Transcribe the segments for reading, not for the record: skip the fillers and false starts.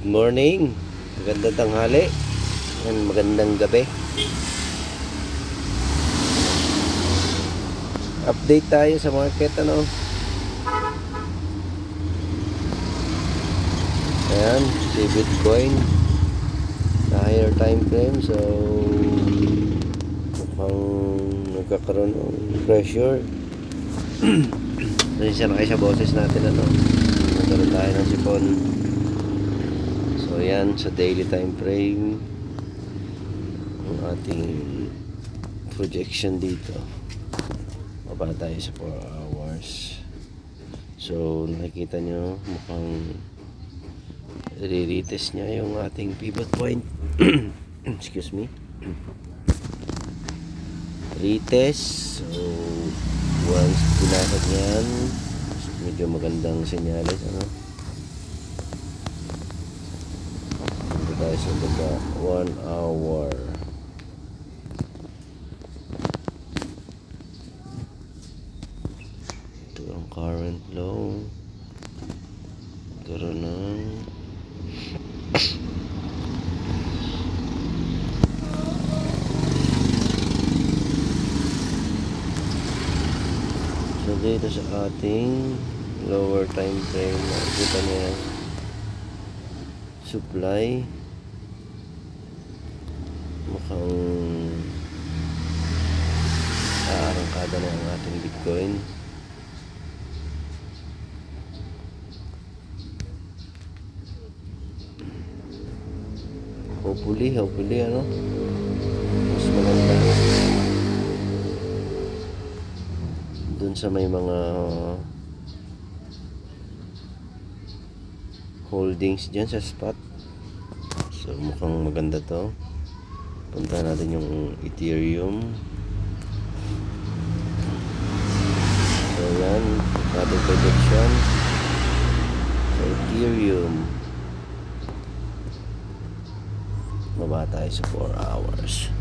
Morning, magandang tanghali, and magandang gabi. Update tayo sa market, ayan, si Bitcoin sa higher time frame. So mukhang nagkakaroon ng pressure. Nasisya na kayo sa boses natin, nagkaroon tayo ng sipon. So yan, sa daily time frame ang ating projection dito, baba tayo sa 4 hours. So nakikita nyo, mukhang re-retest nya yung ating pivot point. Excuse me, retest. So once pinasok nyan, medyo magandang senyales, tayo sa baba. 1 hour. Ito ang current low. Karoon ng so dito sa ating lower time frame, nakikita niya yan, supply mukhang aarangkada na ang ating Bitcoin. Hopefully mas maganda dun sa may mga holdings dyan sa spot. So mukhang maganda to. Punta natin yung Ethereum. So yan, ating projection sa Ethereum, baba tayo sa 4 hours.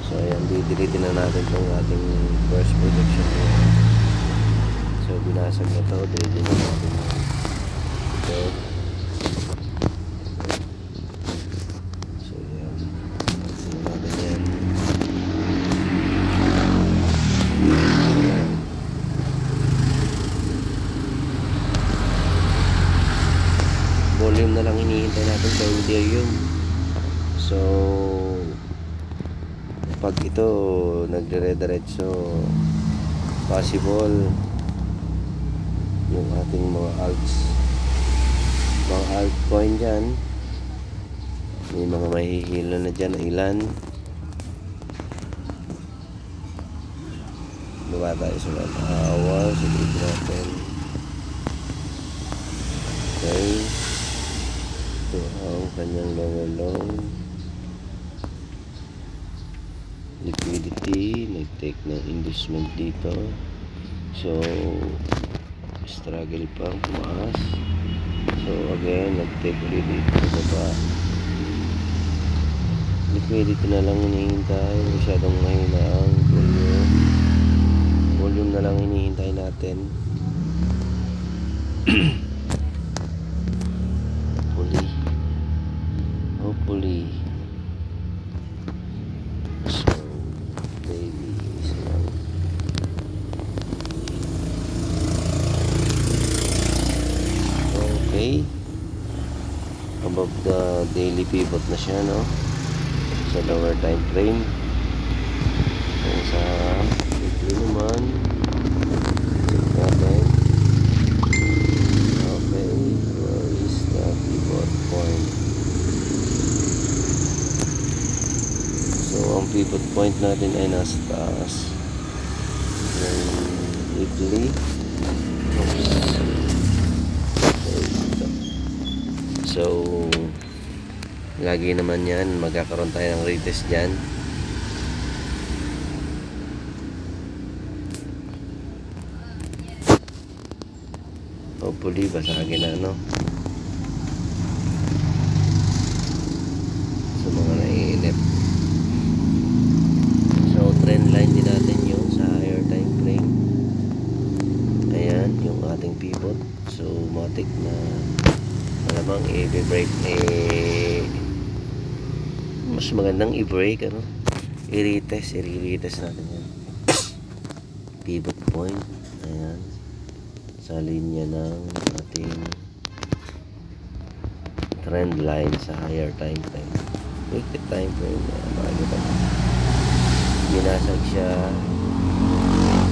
So ayan, didilitin na natin itong ating first projection. So binasag na ito, dilitin na natin ito. Volume na lang hinihintay natin sa Ethereum. So pag ito nagdire-diretso, possible yung ating mga altcoin dyan, may mga mahihila na dyan na ilan. Baba tayo sa 1 hour. So dito natin, okay, ito ang kanyang lower low. Liquidity, nag-take ng inducement dito. So struggle pang tumaas. So again, nag-take ulit dito sa baba. Liquidity na lang hinihintay. Masyadong mahina ang volume na lang hinihintay natin. Hopefully. So maybe okay, above the daily pivot na siya, sa lower time frame. Kung sa weekly naman, check natin. Okay, where is the pivot point? So ang pivot point natin ay nasa taas ng weekly. So lagi naman yan, magkakaroon tayo ng retest dyan. Hopefully basagin na, sa mga naiinip. So trend line din natin yun sa higher time frame. Ayan yung ating pivot. So matik na malamang i-break brake mas magandang i-brake ano, i-retest natin yan. Pivot point, ayan, sa linya ng ating trend line sa higher time frame. Weekly time frame, makikita mo binasag siya,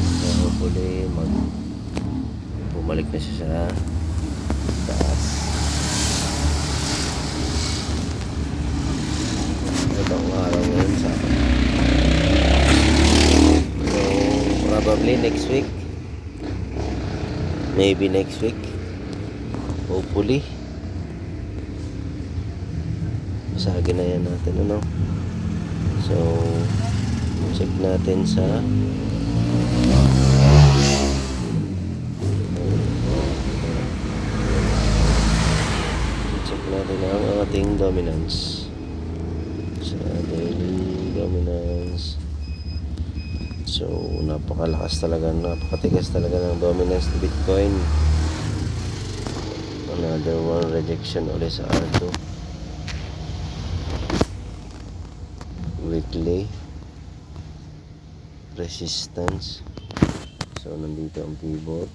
so hopefully bumalik na siya sa taas. Itong araw ngayon sa akin, so probably next week, maybe next week, hopefully masagin na yan natin ano. So check natin sa ang ating dominance sa daily dominance. So napakalakas talaga, napakatigas talaga ng dominance ni Bitcoin. Another one rejection ulit sa R2 weekly resistance. So nandito ang pivot.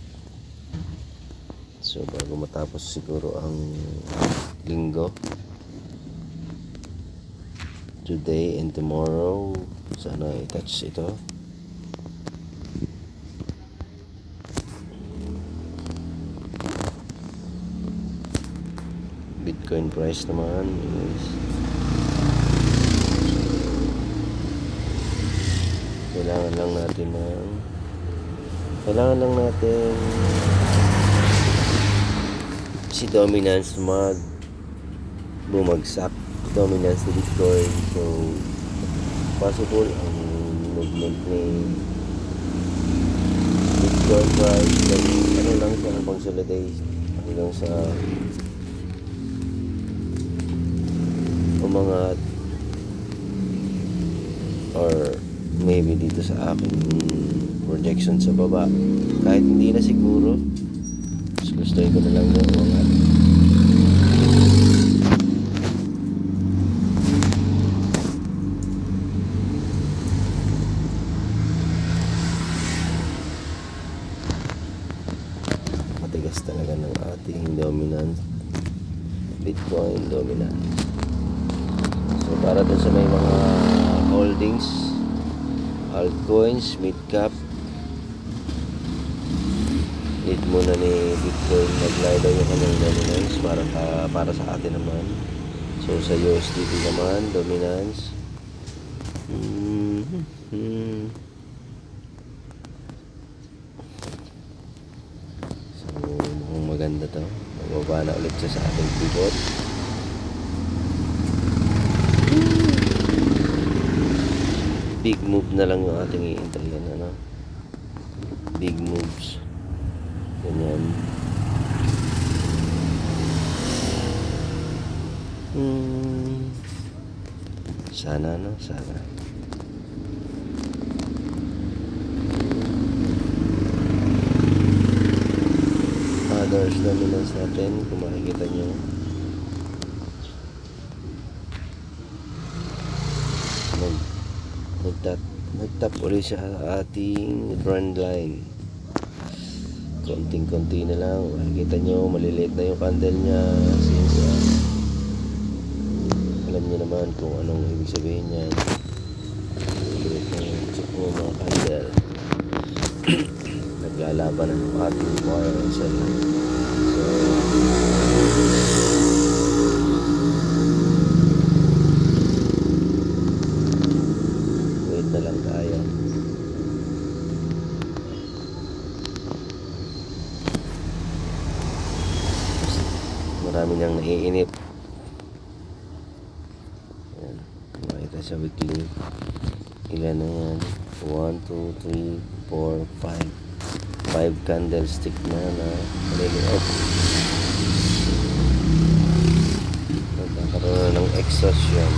So bago matapos siguro ang linggo, today and tomorrow, sana i-touch ito. Bitcoin price naman is kailangan lang natin si dominance bumagsak, dominance ni Bitcoin. So possible ang movement ni Bitcoin price ano lang siya, consolidate hanggang sa umangat, or maybe dito sa aking projection sa baba, kahit hindi na siguro, gusto ko na lang yung umangat. Matigas talaga ng ating dominant Bitcoin dominance. So para dun sa may mga holdings, altcoins, mid cap, need muna ni Bitcoin mag-lie daw yung kanyang dominance para sa atin naman. So sa USDT naman dominance, so mukhang maganda to. Magbaba na ulit siya sa ating pivot. Big move na lang yung ating iintayin, ano? Big moves. Ganyan. Sana, no? Sana. Others dominance natin, kung makikita nyo. Nagtap ulit siya ating trend line. Konting-konti na lang. Makikita nyo, maliliit na yung candle niya. Since alam nyo naman kung anong ibig sabihin niya. Maliliit na yung mga candle. Naglalaban ang ating buy and sell. So na lang tayo. Marami niyang naiinip. Ayan, makita sa weekly. Ilan na yan? 1, 2, 3, 4, 5 candlestick na maliliit. Nagkakaroon na ng exhaustion.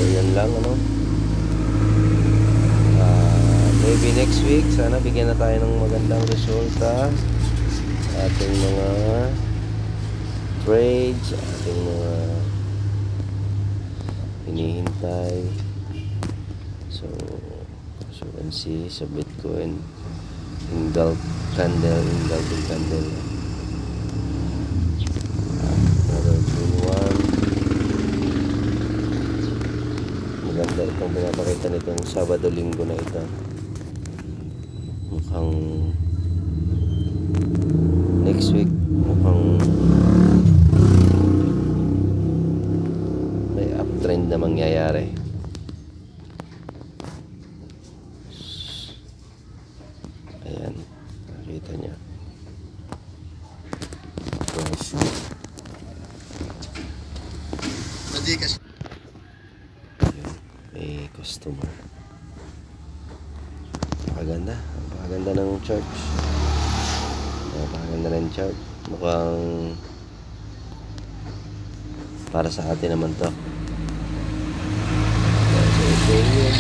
So yan lang, ano, maybe next week, sana bigyan na tayo ng magandang resulta sa ating mga trades, sa ating mga hinihintay. So as you can see sa Bitcoin, engulfing candle, another green one. Maganda itong pinapakita nitong Sabado-Linggo na ito. Mukhang next week mukhang may uptrend na mangyayari. Ayan, nakita niya price. Ayan, may customer. Napakaganda ng church. Napakaganda ng chart. Mukhang para sa atin naman to. So Ethereum,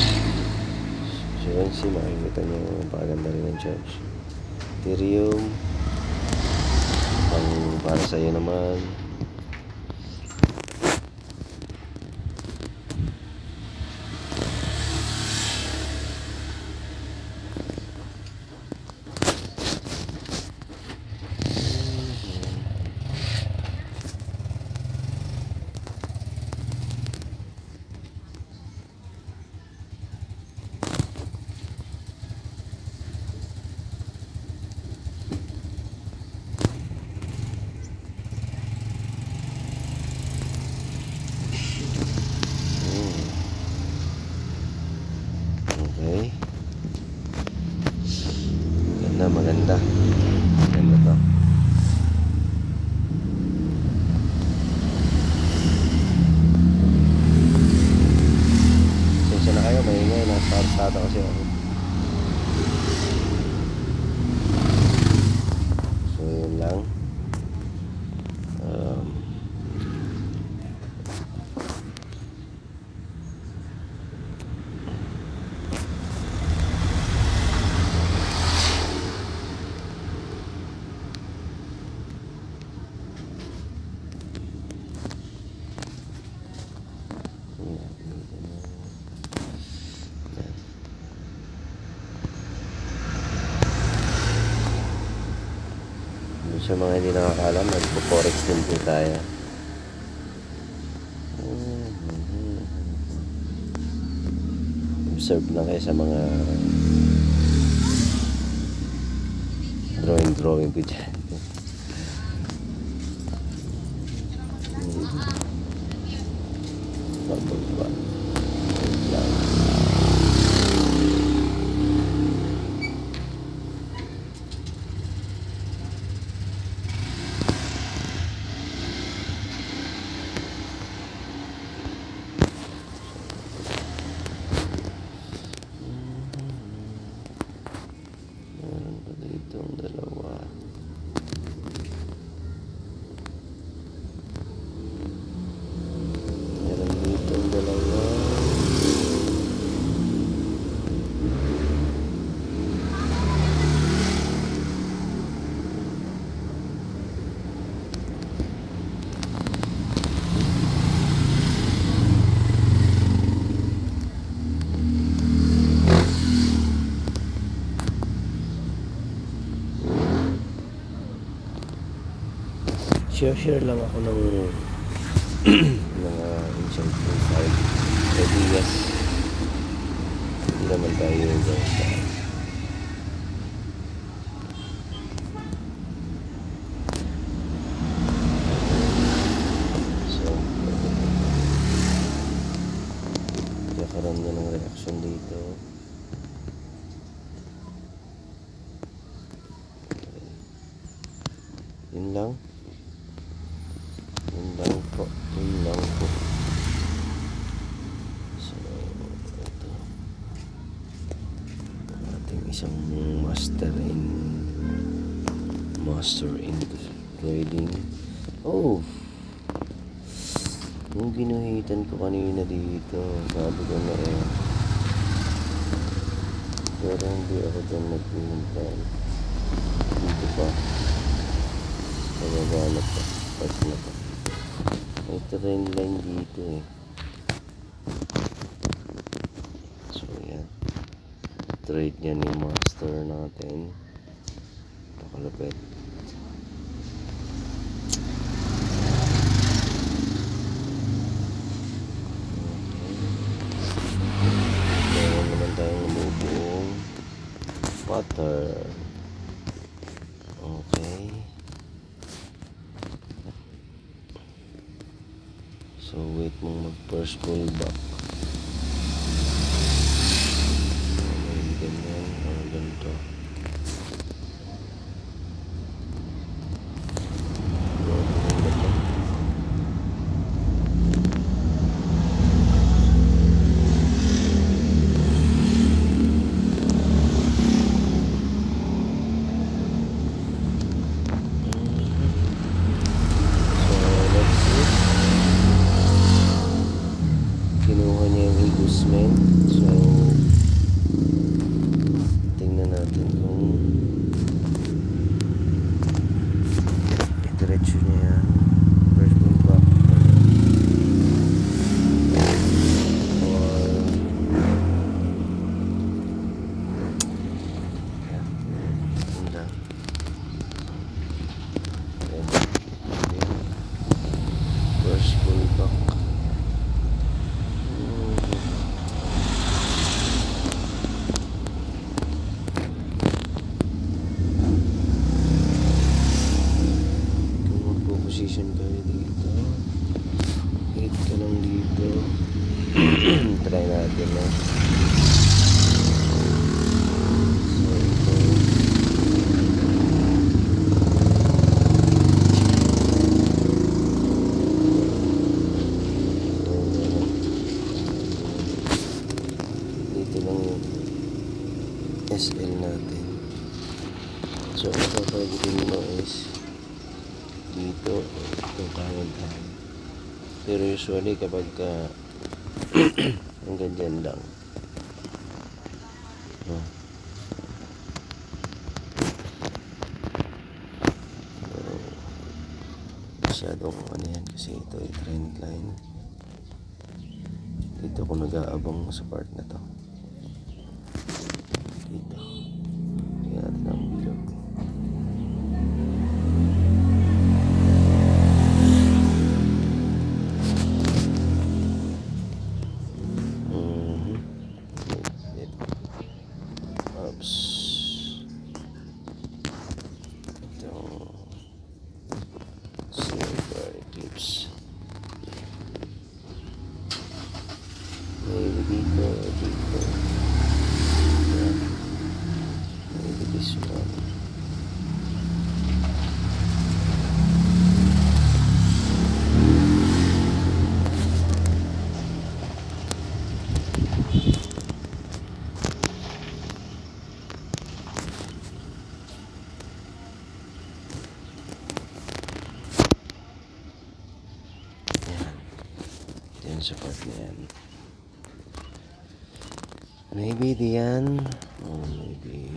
currency, makikita nyo napakaganda rin ng church. Ethereum, mukhang para sa iyo naman. Okay. Maganda to. Sensya na kayo, maingay. Nasa arsada kasi ako. So yun lang. Sa mga hindi nakakalam, nagpo-forex din po tayo. Observe lang kayo sa mga drawing ko dyan. Bababa. Lang. Itong dalawa. Meron ditong dalawa. Share lang ako ng mga insight inside ideas. Hindi naman tayo sa so kakaroon niya ng reaction dito. Yun lang. Yun lang po. So, ito. Ating isang master in trading. Oh! Yung ginuhitan ko kanina dito. Sabi ko na Pero hindi ako doon nagpinuntan. Dito pa. Sa baba na pa. Part na pa. May train line dito eh. So yan. Trade niya ni master natin. Nakalapit. Meron naman tayong umubuong pattern. Okay. So wait mong mag first pull back. May ganyan o ganito. Kinuha niya yung inducement. So tingnan natin kung diretso niya yan. First pull back or yan. Ganda. First pull back. Position kayo dito. Hit ka lang dito. Try natin na. So ito. Dito lang yung SL natin. So ang papagitin mo is dito, itong kanan. Pero usually kapag hanggang dyan lang. Pero masyadong ano yan kasi ito ay trend line. Dito ko nag-aabang sa part na to. Dito. Kaya natin ang bilog. Silver eclipse. Maybe dito. Yan. Maybe this one. Sa part na yan. Maybe diyan. Or maybe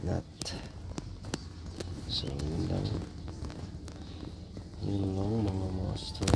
not. So yun lang. Yun lang mga master.